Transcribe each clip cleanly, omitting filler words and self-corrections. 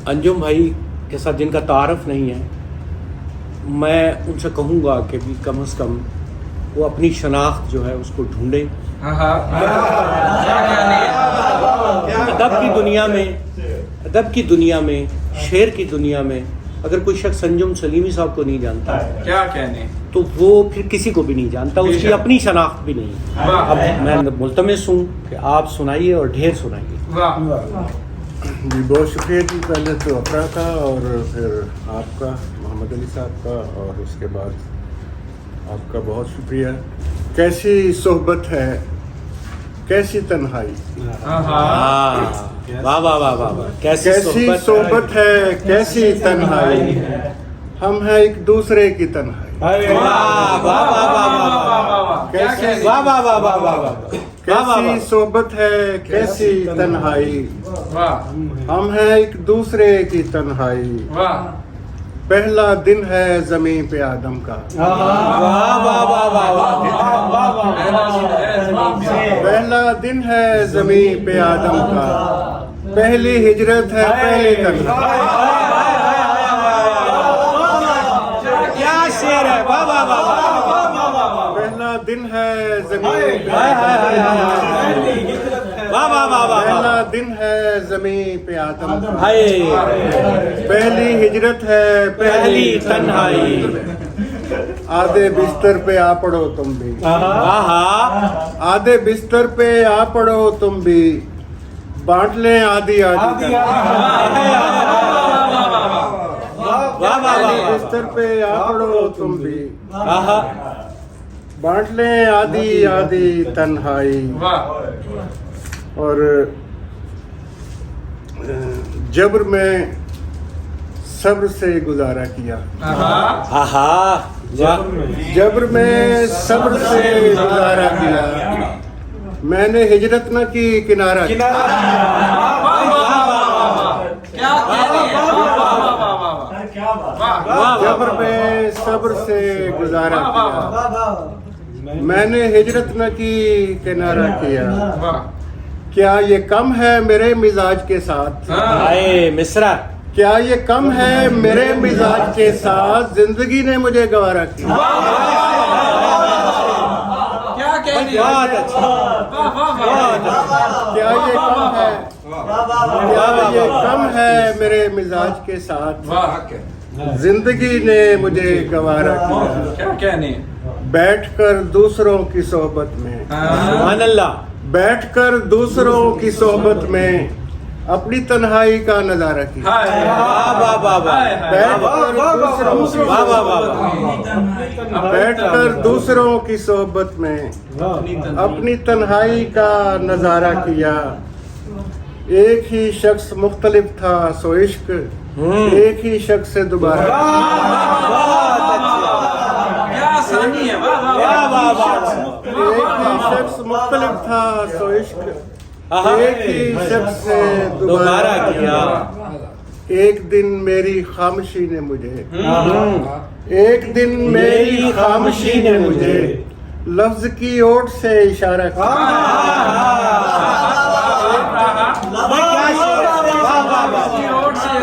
अंजुम भाई के साथ जिनका तारफ़ नहीं है, मैं उनसे कहूँगा कि भी कम से कम वो अपनी शनाख्त जो है उसको ढूंढें। अदब की दुनिया में, शेर की दुनिया में अगर कोई शख्स अंजुम सलीमी साहब को नहीं जानता क्या कहने, तो वो फिर किसी को भी नहीं जानता, उसकी अपनी शनाख्त भी नहीं। अब मैं मुल्तमिस हूँ कि आप सुनाइए और ढेर सुनाइए। जी बहुत शुक्रिया जी। पहले तो अपरा का और फिर आपका मोहम्मद अली साहब का और उसके बाद आपका बहुत शुक्रिया। कैसी सोहबत है, कैसी तन्हाई, वाह वाह वाह वाह, कैसी सोहबत है, कैसी तन्हाई, हम हैं एक दूसरे की तन्हाई। कैसी सोहबत है, कैसी तन्हाई, हम हैं एक दूसरे की तन्हाई। पहला दिन है जमीन पे आदम का, पहला दिन है जमीन पे आदम का, पहली हिजरत है, पहली तन्हाई। क्या शेर है, वाह वाह वाह वाह। पहला दिन है जमीन पे, वाह वाह वाह वाह। पहला दिन है जमीन पे आदम का, हाय, पहली हिजरत है, पहली तन्हाई। आधे बिस्तर पे आ पड़ो तुम भी, आधे बिस्तर पे आ पड़ो तुम भी, बांट लें आधी आधी। बिस्तर पे आ पड़ो तुम भी, बांट लें आधी आधी तन्हाई। और जब्र में सब्र से गुजारा किया, जब्र में सब्र से गुजारा किया, मैंने हिजरत न की किनारा किया। जब्र में सब्र से गुजारा किया, मैंने हिजरत न की किनारा किया। क्या ये कम है मेरे मिजाज के साथ, मिश्रा, क्या ये कम है मेरे मिजाज के साथ, जिंदगी ने मुझे गवारा किया। बहुत अच्छा, क्या ये कम है, क्या ये कम है मेरे मिजाज के साथ, जिंदगी ने मुझे गवारा किया। क्या कहने, बैठकर दूसरों की सोहबत में, सुभान अल्लाह, बैठकर दूसरों की सोहबत में अपनी तन्हाई का नजारा किया। बैठकर दूसरों की सोहबत में अपनी तन्हाई का नजारा किया। एक ही शख्स मुख्तलिफ था सो इश्क, एक ही शख्स से दोबारा। एक ही शख्स मुख्तलिफ था सो इश्क, एक ही शख्स से दोबारा किया। एक दिन मेरी खामोशी ने मुझे, एक दिन मेरी खामोशी ने मुझे लफ्ज की ओट से इशारा किया।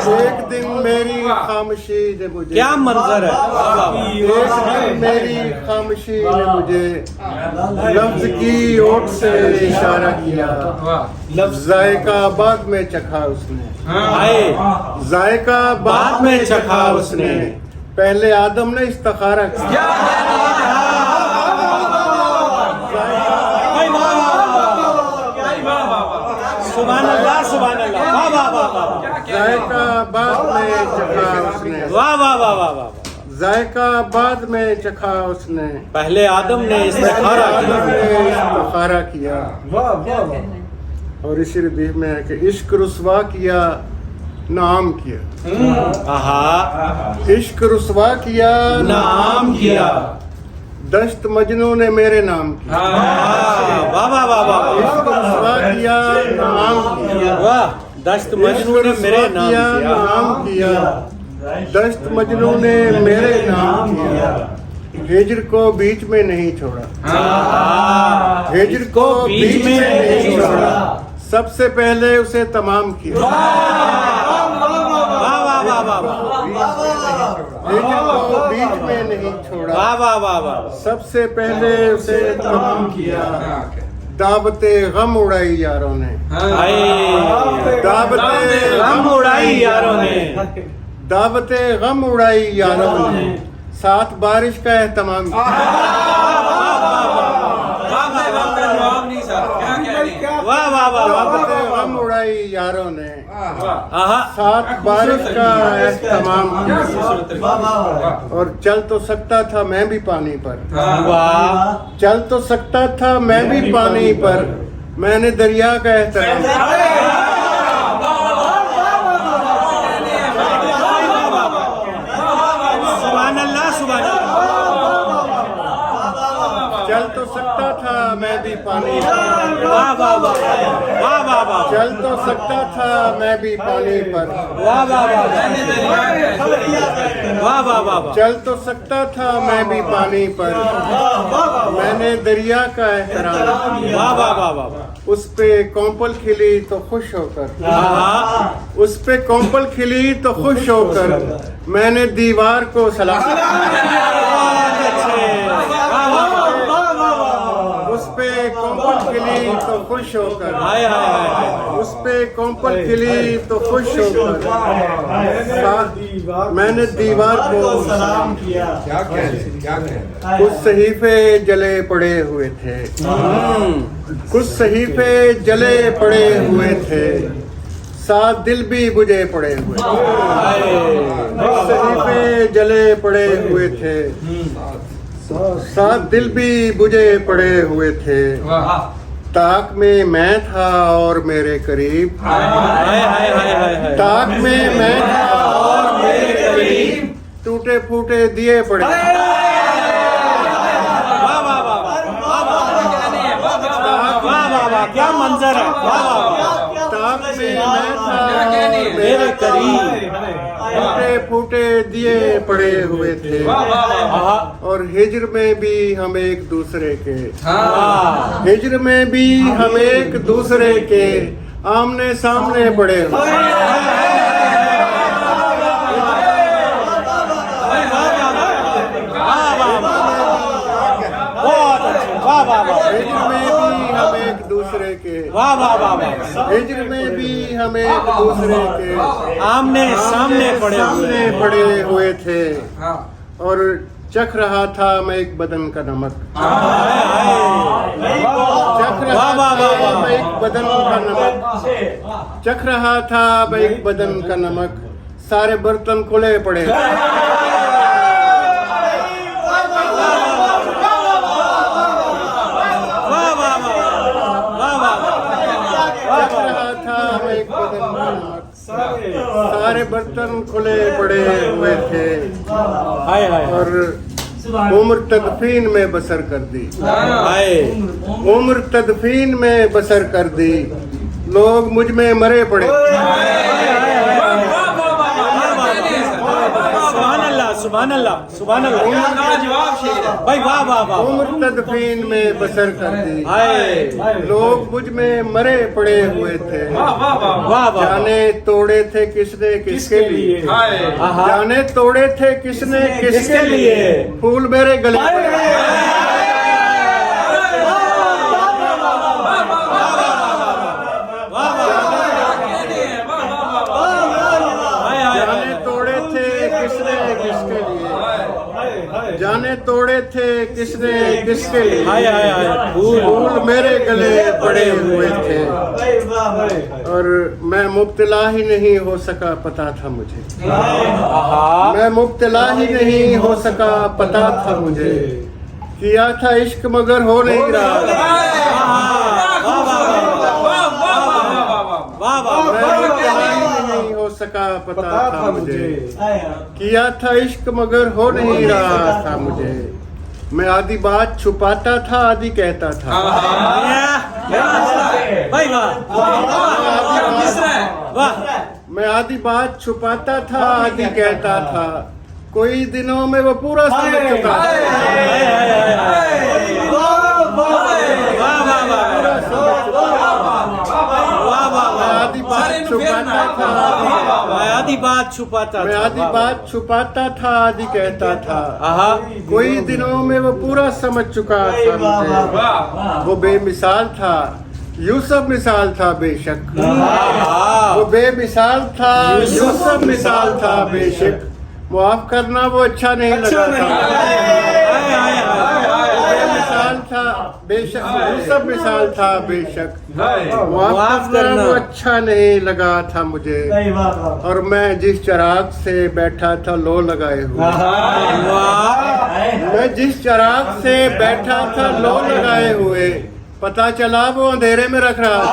एक दिन मेरी खामोशी ने मुझे, क्या मंजर है, एक दिन मेरी खामोशी ने मुझे लफ्ज की ओट से इशारा किया। जायका बाद में चखा उसने, जायका बाद में चखा उसने, पहले आदम ने इस्तिखारा किया। सुभान अल्लाह, सुभान अल्लाह, वाह वाह वाह वाह। जायका बाद में चखा उसने, वाह वाह वाह वाह वाह। जायका बाद में चखा उसने, पहले आदम ने इस्तिखारा किया। और इसी रदीफ में है कि इश्क रुसवा किया नाम किया, इश्क रुसवा किया नाम किया, दश्त मजनू ने मेरे नाम किया। वाह वाह वाह वाह। इश्क रुसवा किया नाम किया, वाह, दश्त मजनू ने मेरे नाम किया, दश्त मजनू ने मेरे नाम किया। हिजर को बीच में नहीं छोड़ा, हिजर को बीच में नहीं छोड़ा, सबसे पहले उसे तमाम किया। हिजर को बीच में नहीं छोड़ा। वाह वाह वाह वाह। सबसे पहले उसे तमाम किया, दावते गम उड़ाई यारों ने। दावते गम उड़ाई यारों ने। दावते गम उड़ाई यारों ने, साथ बारिश का एहतमाम किया। वाह वाह वाह। दावते गम उड़ाई यारों ने, साथ बारिश का एहतमाम किया। और चल तो सकता था मैं भी पानी पर। वाह। चल तो सकता था मैं भी पानी पर, मैंने दरिया का एहतराम किया। सुभान अल्लाह सुभान अल्लाह। चल तो सकता था मैं भी पानी पर। वाह वाह वाह वाह वाह वाह। चल तो सकता था मैं भी पानी पर। वाह वाह वाह वाह वाह वाह। चल तो सकता था मैं भी पानी पर, मैंने दरिया का एहतराम। वाह वाह वाह वाह। उस पे कोंपल खिली तो खुश होकर, उस पे कोंपल खिली तो खुश होकर, मैंने दीवार को सलाम। उस पे कोंपल खिली तो खुश होकर, हाय हाय हाय। उस पे कोंपल खिली तो खुश होकर, मैंने दीवार को सलाम किया। कुछ सहीफे जले पड़े हुए थे, कुछ सहीफे जले पड़े हुए थे, साथ दिल भी बुझे पड़े हुए थे। कुछ सहीफे जले पड़े हुए थे, साथ दिल भी बुझे पड़े हुए थे। ताक में मैं था और मेरे करीब, ताक में मैं था और मेरे करीब, टूटे फूटे दिए पड़े। क्या मंजर है। ताक में मैं था और मेरे करीब, टूटे फूटे दिए पड़े हुए थे। और हिजर में भी हम एक दूसरे के, हिजर में भी हम एक दूसरे के आमने सामने पड़े हुए। हिजर में भी हम एक दूसरे के, वाह वाह वाह वाह। हिजर में भी हम एक दूसरे के आमने सामने पड़े हुए थे। और चख रहा था मैं एक बदन का नमक, चख रहा था मैं एक बदन का नमक, चख रहा था मैं एक बदन का नमक, सारे बर्तन खुले पड़े। सारे बर्तन खुले पड़े हुए थे। हाय हाय। और उम्र तदफीन में बसर कर दी, हाय। उम्र तदफीन में बसर कर दी, लोग मुझ में मरे पड़े। सुभान अल्लाह सुभान अल्लाह सुभान अल्लाह। भाई वाह वाह वाह। उम्र तदफीन में बसर कर दी, हाय। लोग मुझ में मरे पड़े हुए थे। वाह वाह। जाने तोड़े थे किसने किसके लिए, जाने तोड़े थे किसने किसके लिए, फूल मेरे गले जाने तोड़े थे किसने किसके लिए, हाय हाय हाय। फूल मेरे गले पड़े हुए थे। और मैं मुब्तला ही नहीं हो सका पता था मुझे, मैं मुब्तला ही नहीं हो सका पता था मुझे, किया था इश्क मगर हो नहीं रहा। नहीं हो सका पता था मुझे, किया था इश्क मगर हो नहीं रहा था मुझे। मैं आधी बात छुपाता था आधी कहता था, मैं आधी बात छुपाता था आधी कहता था, कोई दिनों में वो पूरा समझ चुका आधी बात छुपाता था, मैं आधी बात छुपाता मैं था। आधी बात छुपाता था, आधी कहता था। आहा, कोई दिनों में वो पूरा समझ चुका था मुझे। वो बेमिसाल था, यूसुफ मिसाल था बेशक। आहा, वो बेमिसाल था, यूसुफ मिसाल था बेशक। माफ करना वो अच्छा नहीं लगा था। बेमिसाल था बेशक, यूसुफ मिसाल था बेशक। माफ करना वो अच्छा नहीं लगा था मुझे। और मैं जिस चिराग से बैठा था लो लगाए हुए, मैं जिस चिराग से बैठा था लो लगाए हुए, पता चला वो अंधेरे में रख रहा था।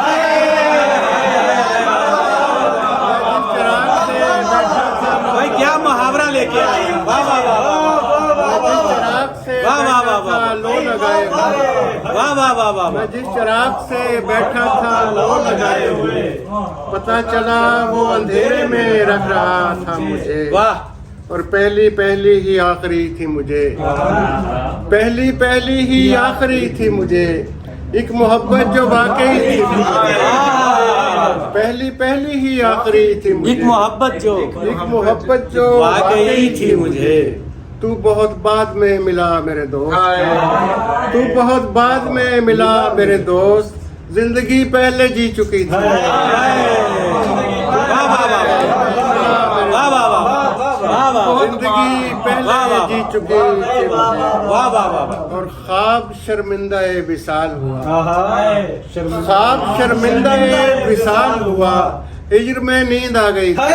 भाई क्या मुहावरा लेके आए। वाह वाह वाह, चिराग से वाह वाह वाह वाह, लो लगाए हुए, वाह वाह वाह वाह, मैं जिस चिराग से बैठा था लो लगाए हुए, पता चला वो अंधेरे में रख रहा था मुझे। वाह। और पहली पहली ही आखिरी थी मुझे, पहली पहली ही आखिरी थी मुझे, एक मोहब्बत जो वाकई थी मुझे। पहली पहली ही आखिरी थी मुझे, एक मोहब्बत जो, एक मोहब्बत जो वाकई थी मुझे। तू बहुत बाद में मिला मेरे दोस्त, तू बहुत बाद में मिला मेरे दोस्त, जिंदगी पहले जी चुकी थी। वाह वाह वाह, वाह वाह वाह, वाह वाह, जिंदगी पहले जी चुकी थी मुझे। वाह वाह वाह। और ख्वाब शर्मिंदा विसाल हुआ, ख्वाब शर्मिंदा विसाल हुआ, हिज्र में नींद आ गई। ख्वाब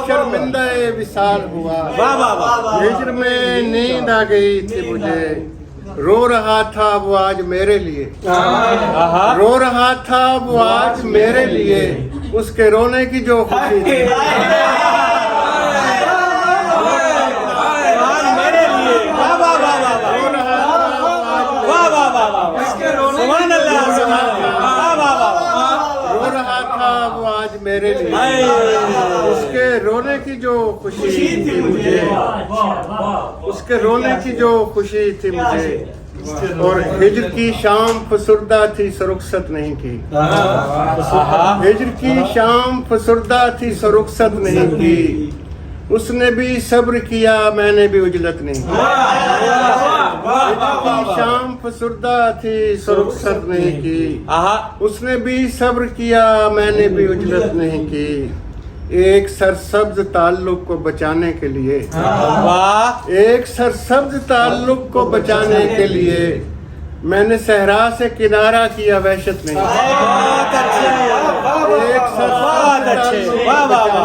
शर्मिंदा विसाल हुआ, वाह वाह वाह, हिज्र में नींद आ गई थी मुझे। रो रहा था वो आज मेरे लिए, आहा, रो रहा था वो आज मेरे लिए, उसके रोने की जो खुशी थी। आज मेरे लिए, वाह वाह वाह वाह, रो रहा था वो आज वाह वाह वाह वाह, सुभान अल्लाह, सुभान अल्लाह, वाह वाह वाह, रो रहा था वो आज मेरे लिए, उसके रोने की जो खुशी थी मुझे, उसके रोने की जो खुशी थी मुझे। और हिज्र की शाम फसुर्दा थी सरुखसत नहीं की, हिज्र की शाम फसुर्दा थी सरुखसत नहीं की, उसने भी सब्र किया मैंने भी उजलत नहीं की। हिज्र की शाम फसुर्दा थी सरुखसत नहीं की, आहा, उसने भी सब्र किया मैंने भी उजलत नहीं की। एक सरसब्ज ताल्लुक को बचाने के लिए, वाह, एक सरसब्ज ताल्लुक को बचाने के लिए मैंने सहरा से किनारा किया वहशत नहीं। बहुत अच्छे, एक बहुत अच्छे, सरसब्ज वाह वाह वाह,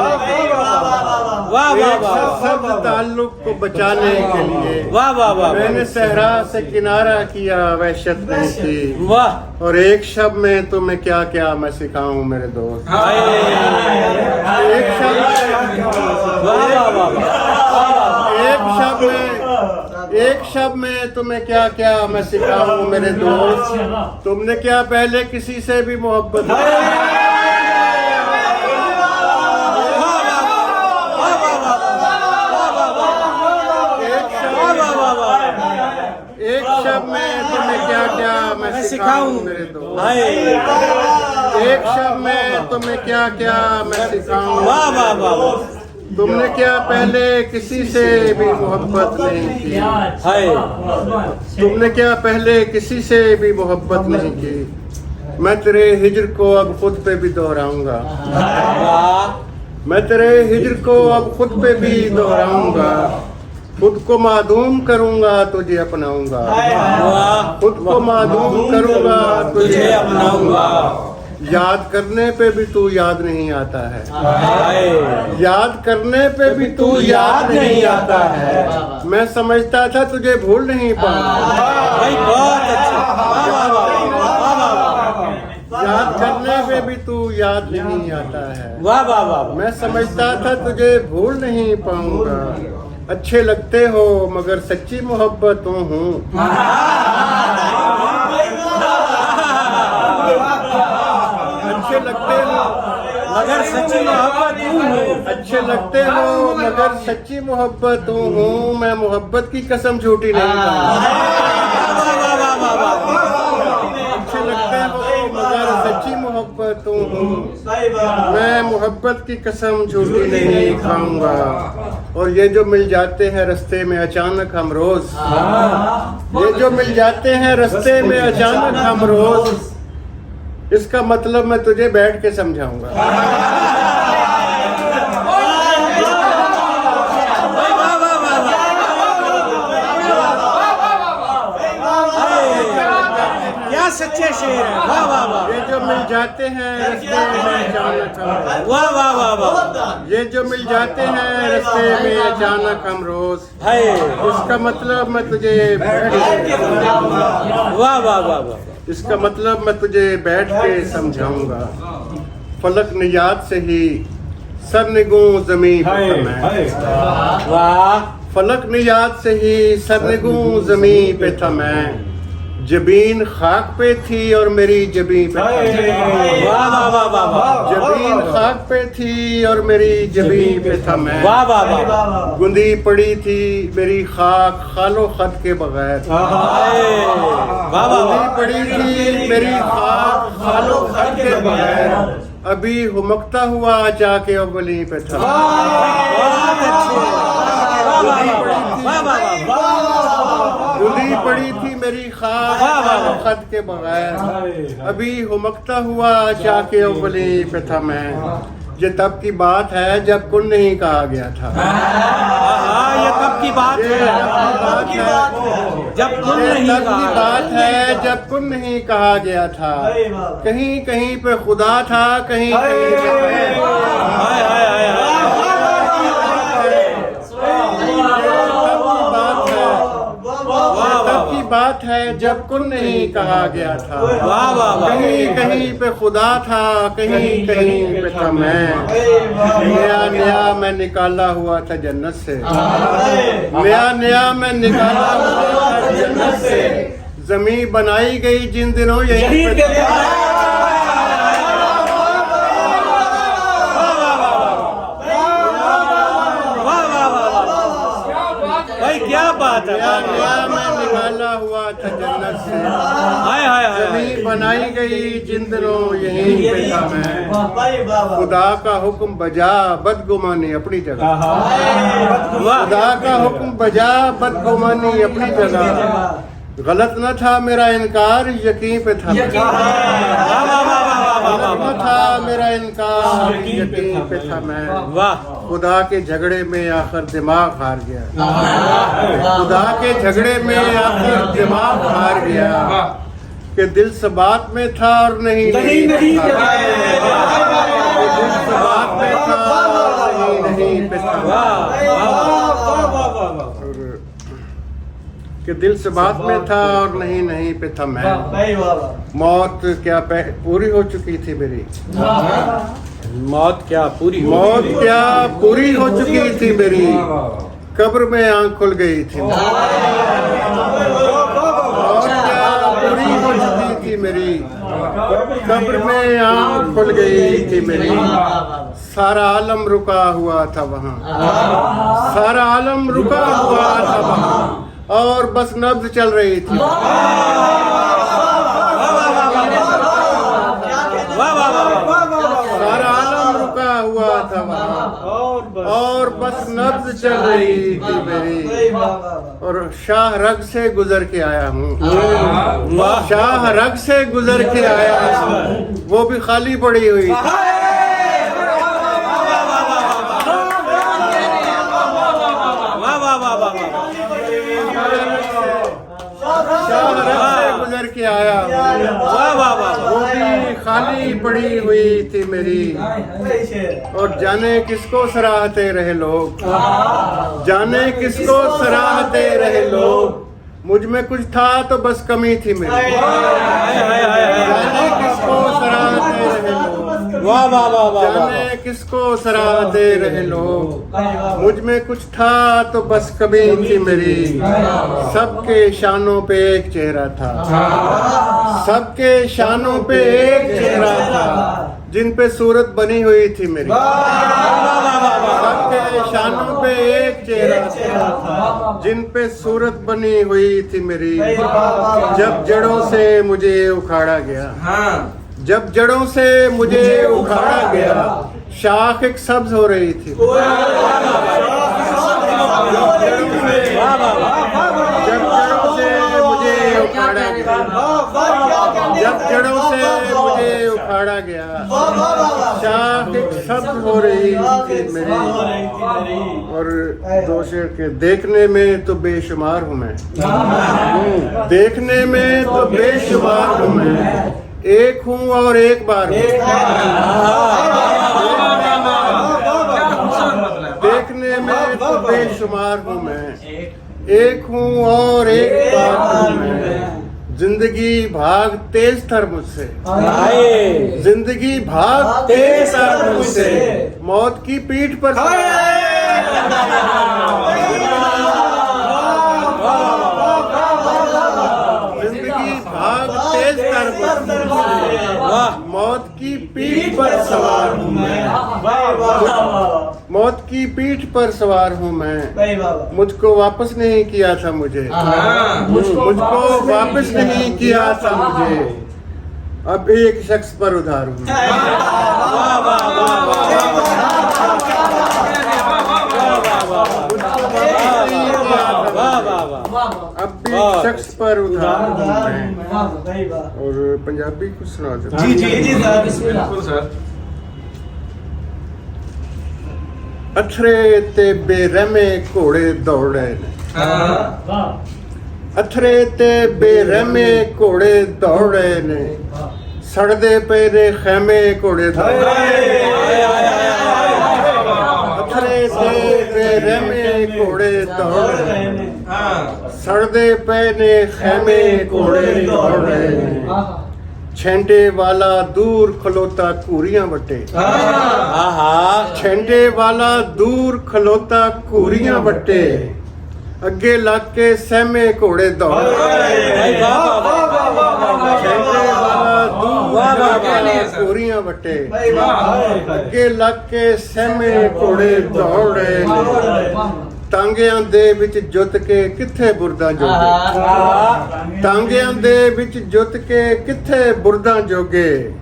वाह वाह एक वाह, सरसब्ज ताल्लुक को बचाने के लिए वाह वाह वाह, मैंने सहरा से किनारा किया वहशत नहीं की। वाह, और एक शब में तुम्हें क्या क्या मैं सिखाऊं मेरे दोस्त, एक शब वाह वाह वाह, एक शब में, एक शब में तुम्हें क्या क्या मैं सिखाऊं मेरे दोस्त, तुमने क्या पहले किसी से भी मोहब्बत एक शब में तुम्हें क्या क्या मैं सिखाऊं मेरे दोस्त, एक शब में तुम्हें क्या क्या मैं सिखाऊं। वाह वाह वाह, तुमने क्या पहले किसी से भी मोहब्बत नहीं की, हाय, तुमने क्या पहले किसी से भी मोहब्बत नहीं की। मैं तेरे हिज्र को अब खुद पे भी दोहराऊंगा, वाह, मैं तेरे हिज्र को अब खुद पे भी दोहराऊंगा, खुद को मादूम करूंगा तुझे अपनाऊंगा, वाह, खुद को मादूम करूंगा तुझे तुझे अपनाऊंगा, याद करने पे भी तू याद नहीं आता है, हाय, याद करने पे भी तू याद नहीं आता है। मैं समझता था तुझे भूल नहीं पाऊंगा, भाई बहुत अच्छे, वाह वाह वाह, वाह वाह, याद करने पे भी तू याद नहीं आता है। वाह वाह वाह, मैं समझता था तुझे भूल नहीं पाऊंगा, अच्छे लगते हो मगर सच्ची मोहब्बत हूँ। अच्छे लगते हो मगर सच्ची मोहब्बत तू हो। अच्छे लगते हो मगर सच्ची मोहब्बत तू हूँ, मैं मोहब्बत की कसम झूठी नहीं खाऊंगा। अच्छे लगते हो मगर सच्ची मोहब्बत तू हूँ, मैं मोहब्बत की कसम झूठी नहीं खाऊंगा। और ये जो मिल जाते हैं रास्ते में अचानक हम रोज, ये जो मिल जाते हैं रास्ते में अचानक हम रोज, इसका मतलब मैं तुझे बैठ के समझाऊंगा। क्या सच्चे शेर है, वाह वाह वाह। ये जो मिल जाते हैं रास्ते में अचानक हम रोज, वाह वाह वाह वाह। ये जो मिल जाते हैं रास्ते में अचानक हम रोज, हाय इसका मतलब मैं तुझे बैठ के समझाऊंगा। वाह वाह वाह वाह। इसका मतलब मैं तुझे बैठ के समझाऊंगा। फलक निजात से ही सर निगू जमीन पे था मैं, वाह फलक निजात से ही सर निगू जमीन पे था मैं, जबीन खाक पे थी और मेरी जबीन पे था। वाह वाह वाह वाह वाह। जबीन खाक पे थी और मेरी जबीन पे था मैं, वाह वाह वाह। गुंदी पड़ी थी मेरी खाक खालो खत के बगैर, वाह वाह गुंदी वाह। पड़ी थी मेरी खाक खालो खत के बगैर, अभी हुमकता हुआ जाके अव्वली पे था। गुंदी पड़ी थी मेरी खाक खत के बगैर, अभी हुमकता हुआ जाके अव्वली पे था मैं। ये तब की बात है जब कुन नहीं कहा गया था। ये कब की बात है, जब कुन नहीं तब की कहा। बात है जब कुन नहीं कहा गया था। कहीं कहीं पे खुदा था, कहीं कहीं पे हाय हाय हाय हाय। तब की बात है जब कुन नहीं कहा गया था। वाह वाह वाह। कहीं कहीं पे खुदा था, कहीं कहीं पे था मैं। नया नया मैं निकाला हुआ था जन्नत से, नया नया मैं निकाला हुआ था जन्नत से। जमीन बनाई गई जिन दिनों यहीं पे था। भाई क्या बात है, नया नया मैं निकाला हुआ था जन्नत से। हाय हाय हाय। जमीन बनाई गई जिन दिनों यहीं पे था मैं। खुदा का हुक्म बजा बदगुमानी अपनी जगह, वाह खुदा का हुक्म बजा बदगुमानी अपनी जगह। गलत न था मेरा इनकार, यकीन पे था। गलत न था मेरा इनकार, यकीन पे था मैं। वाह। खुदा के झगड़े में आखिर दिमाग हार गया, खुदा के झगड़े में आखिर दिमाग हार गया। कि दिल से बात में था और नहीं था। दिल से बात में था और नहीं पे था। कि दिल से बात में था और नहीं पे था मैं। मौत क्या पूरी हो चुकी थी मेरी, मौत क्या पूरी हो मौत क्या पूरी हो चुकी थी मेरी। कब्र में आंख खुल गई थी, मौत क्या पूरी हो चुकी थी मेरी। कब्र में आंख खुल गई थी मेरी। सारा आलम रुका हुआ था वहाँ, सारा आलम रुका हुआ था वहाँ, और बस नब्ज चल रही थी। सारा आलम रुका हुआ था वहाँ, और बस नब्ज चल रही थी मेरी। और शाह रग से गुजर के आया हूँ, शाह रग से गुजर के आया हूँ, वो भी खाली पड़ी हुई थी। गुजर के आया, वो भी खाली पड़ी हुई थी मेरी। और जाने किसको सराहते रहे लोग, जाने किसको सराहते रहे लोग। मुझ में कुछ था तो बस कमी थी मेरी। जाने किसको सराहते रहे लोग, वाह वाह वाह वाह। जाने किसको सराहते रहे लोग। मुझ में कुछ था तो बस कमी थी मेरी। सबके शानों पे एक चेहरा था, सबके शानों पे एक चेहरा था। जिन पे सूरत बनी हुई थी मेरी, सबके शानों पे एक चेहरा था, जिन पे सूरत बनी हुई थी मेरी, जब जड़ों से मुझे उखाड़ा गया, जब जड़ों से मुझे उखाड़ा गया, शाख एक सब्ज हो रही थी, जब जड़ों से मुझे उखाड़ा गया, जब जड़ों से मुझे उखाड़ा गया, शाख एक सब्ज हो रही थी मेरी। और दो शेर के, देखने में तो बेशुमार हूँ मैं, देखने में तो बेशुमार हूँ मैं, एक हूँ और एक बार हूँ, देखने में तो बेशुमार हूँ मैं, एक हूँ और एक बार हूँ मैं। जिंदगी भाग तेज तर मुझसे, जिंदगी भाग तेज तर मुझसे, मौत की पीठ पर जिंदगी भाग तेज तर मुझसे, मौत की पीठ पर सवार हूँ मैं, मौत की पीठ पर सवार हूँ मैं। मुझको वापस नहीं किया था मुझे, मुझको वापस नहीं किया था मुझे, अब एक शख्स पर उधार हूँ। अब भी शख्स पर उधार हूँ मैं। और पंजाबी कुछ सुना दो। जी जी जी सर, बिल्कुल सर। अथरे ते बेरहमे घोड़े दौड़े ने, अथरे ते बेरहमे घोड़े दौड़े ने, सड़दे पे ने खैमे घोड़े दौड़े, अथरे ते बेरहमे घोड़े दौड़े ने, सड़दे पे ने खैमे घोड़े दौड़े ने, छेंटे वाला दूर खलोता कूरियां वटे, छेंटे वाला दूर खलोता कूरियां वटे, अगे लग के सहमे घोड़े दौड़, छेंटे वाला दूर कूरियां वटे, अगे लग के सहमे घोड़े दौड़े, टांगिਆਂ ਦੇ ਵਿੱਚ ਜੁੱਤ ਕੇ ਕਿੱਥੇ ਬੁਰਦਾਂ ਜੋਗੇ, ਟਾਂਗਿਆਂ ਦੇ ਵਿੱਚ ਜੁੱਤ ਕੇ ਕਿੱਥੇ ਬੁਰਦਾਂ ਜੋਗੇ,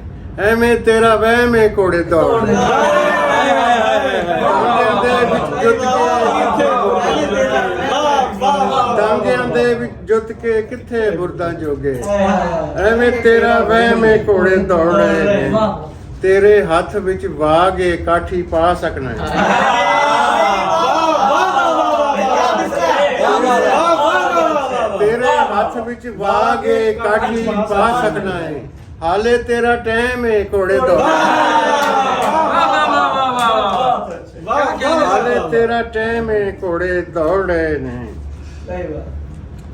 ਐਵੇਂ ਤੇਰਾ ਵਹਿਮ ਏ ਘੋੜੇ ਦੌੜ, ਟਾਂਗਿਆਂ ਦੇ ਵਿੱਚ ਜੁੱਤ ਕੇ ਕਿੱਥੇ ਟਾਂਗਿਆਂ ਦੇ ਵਿੱਚ ਜੁੱਤ ਕੇ ਕਿੱਥੇ ਬੁਰਦਾਂ ਜੋਗੇ, ਐਵੇਂ ਤੇਰਾ ਵਹਿਮ ਏ ਘੋੜੇ ਦੌੜੇ ਨੇ, ਤੇਰੇ ਹੱਥ ਵਿੱਚ ਵਾਗ ਏ ਕਾਠੀ ਪਾ ਸਕਣਾ ਹੈ, तेरे हाथ विच वागे काठी पा सकना है, हाले तेरा टाइम है घोड़े दौड़, हाले तेरा टाइम है घोड़े दौड़े ने।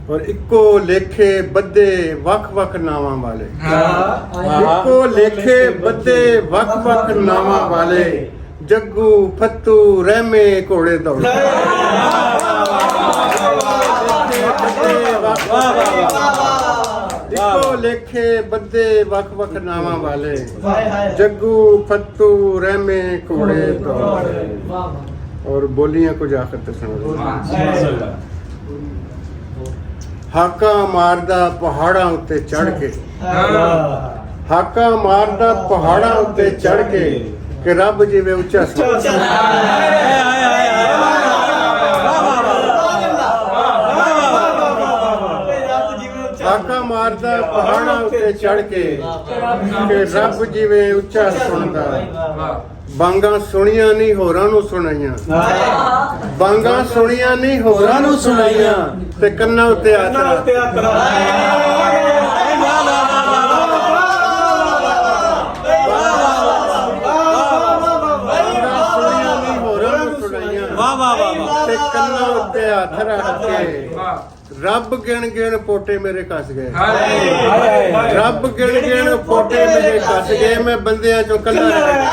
और इको लेखे बद्दे वख वख नावां वाले, इको लेखे बद्दे वख वख नावां वाले, जग्गू फत्तू रहमे घोड़े दौड़, इको लेखे बद्दे वख वख नावां वाले, जग्गू फत्तू रहमे घोड़े दौड़। और बोलियां कुछ आखिर तक सुनो। हाका मारदा पहाड़ां उत्ते चढ़ के, हाका मारदा पहाड़ां उत्ते चढ़ के, कि रब जिवें उच्चा हाका मारदा पहाड़ां उत्ते चढ़ के, कि रब जिवें उच्चा सुनदा, बांगा सुनिया नहीं होरां नूं सुनाइयां, बांगा सुनिया नहीं होरां नूं सुनाइयां, ते कन्नां उत्ते आतरा, ते कन्नां उत्ते हत्थ रख के, रब गिण गिण पोटे मेरे कस गए, रब गिण गिण पोटे मेरे कस गए, मैं बंदियां चों कल्ला रह गया,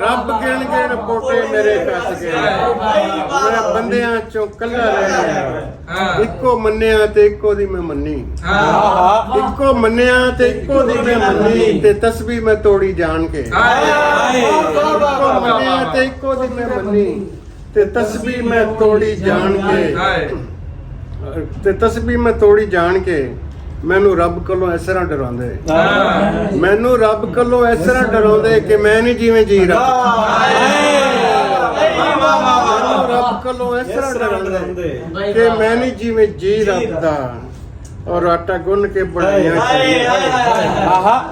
रब गिण गिण ਬੋਟੇ ਮੇਰੇ ਕੱਸ ਗਏ ਮੈਂ ਬੰਦਿਆਂ ਚੋਂ ਕੱਲਾ ਰਹਿ ਗਿਆ ਇੱਕੋ ਮੰਨਿਆ ਤੇ ਇੱਕੋ ਦੀ ਮੈਂ ਮੰਨੀ ਇੱਕੋ ਮੰਨਿਆ ਤੇ ਇੱਕੋ ਦੀ ਮੈਂ ਮੰਨੀ ਤੇ ਤਸਬੀਹ ਮੈਂ ਤੋੜੀ ਜਾਣ ਕੇ ਇੱਕੋ ਮੰਨਿਆ ਤੇ ਇੱਕੋ ਦੀ ਮੈਂ ਮੰਨੀ ਤੇ ਤਸਬੀਹ ਮੈਂ ਤੋੜੀ ਜਾਣ ਕੇ ਤੇ ਤਸਬੀਹ ਮੈਂ ਤੋੜੀ ਜਾਣ ਕੇ ਮੈਨੂੰ ਰੱਬ ਕੋਲੋਂ ਇਸ ਤਰ੍ਹਾਂ ਡਰਾਉਂਦੇ ਮੈਨੂੰ ਰੱਬ ਕੋਲੋਂ ਇਸ ਤਰ੍ਹਾਂ ਡਰਾਉਂਦੇ ਕਿ ਮੈਂ ਨਹੀਂ ਜਿਵੇਂ ਜੀ ਰੱਬ ਮੈਨੂੰ ਰੱਬ ਕੋਲੋਂ ਇਸ ਤਰ੍ਹਾਂ ਡਰਾਉਂਦੇ ਕਿ ਮੈਂ ਨਹੀਂ ਜਿਵੇਂ ਜੀ ਰੱਬ ਦਾ ਔਰ ਆਟਾ ਗੁੰਨ ਕੇ ਬਣਾਈਆਂ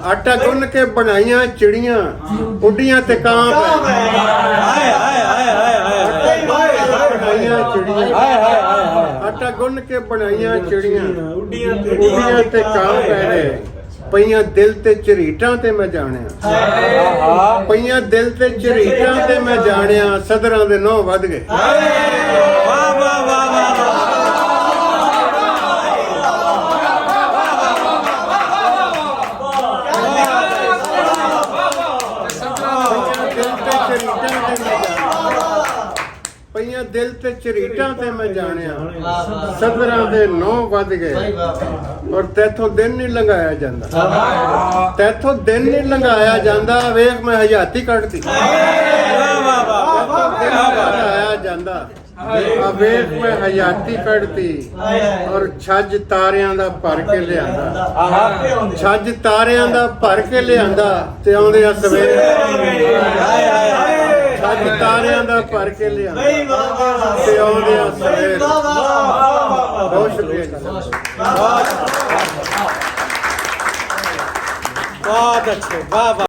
ਆਟਾ ਗੁੰਨ ਕੇ ਬਣਾਈਆਂ ਚਿੜੀਆਂ ਉੱਡੀਆਂ ਤੇ ਕਾਂ ਬਣਾਈਆਂ ਚਿੜੀਆਂ ਆਟਾ ਗੁੰਨ ਕੇ ਬਣਾਈਆਂ ਚਿੜੀਆਂ ਉੱਡੀਆਂ ਤੇ ਕਾਂ ਪੈ ਗਏ ਪਈਆਂ ਦਿਲ ਤੇ ਝਰੀਟਾਂ ਤੇ ਮੈਂ ਜਾਣਿਆ ਪਈਆਂ ਦਿਲ ਤੇ ਝਰੀਟਾਂ ਤੇ ਮੈਂ ਜਾਣਿਆ ਸਦਰਾਂ ਦੇ ਨੌ ਵੱਧ ਗਏ ਪਈਆਂ ਦਿਲ ਤੇ ਝਰੀਟਾਂ ਤੇ ਮੈਂ ਜਾਣਿਆ ਸਦਰਾਂ ਦੇ ਨੌ ਵੱਧ ਗਏ ਔਰ ਤੈਥੋਂ ਦਿਨ ਨਹੀਂ ਲੰਘਾਇਆ ਜਾਂਦਾ ਤੈਥੋਂ ਦਿਨ ਨਹੀਂ ਲੰਘਾਇਆ ਜਾਂਦਾ ਵੇਖ ਮੈਂ ਹਯਾਤੀ ਕੱਢਤੀ ਲੰਘਾਇਆ ਜਾਂਦਾ ਆ ਵੇਖ ਮੈਂ ਹਯਾਤੀ ਕੱਢਤੀ ਔਰ ਛੱਜ ਤਾਰਿਆਂ ਦਾ ਭਰ ਕੇ ਲਿਆਂਦਾ ਛੱਜ ਤਾਰਿਆਂ ਦਾ ਭਰ ਕੇ ਲਿਆਂਦਾ ਤੇ ਆਉਂਦੇ ਆ ਸਵੇਰੇ ਛੱਜ ਤਾਰਿਆਂ ਦਾ ਭਰ ਕੇ ਲਿਆਂਦਾ ਤੇ ਆਉਂਦੇ ਆ ਸਵੇਰੇ ਬਹੁਤ ਸ਼ੁਕਰੀਆ बहुत अच्छे वाह वाह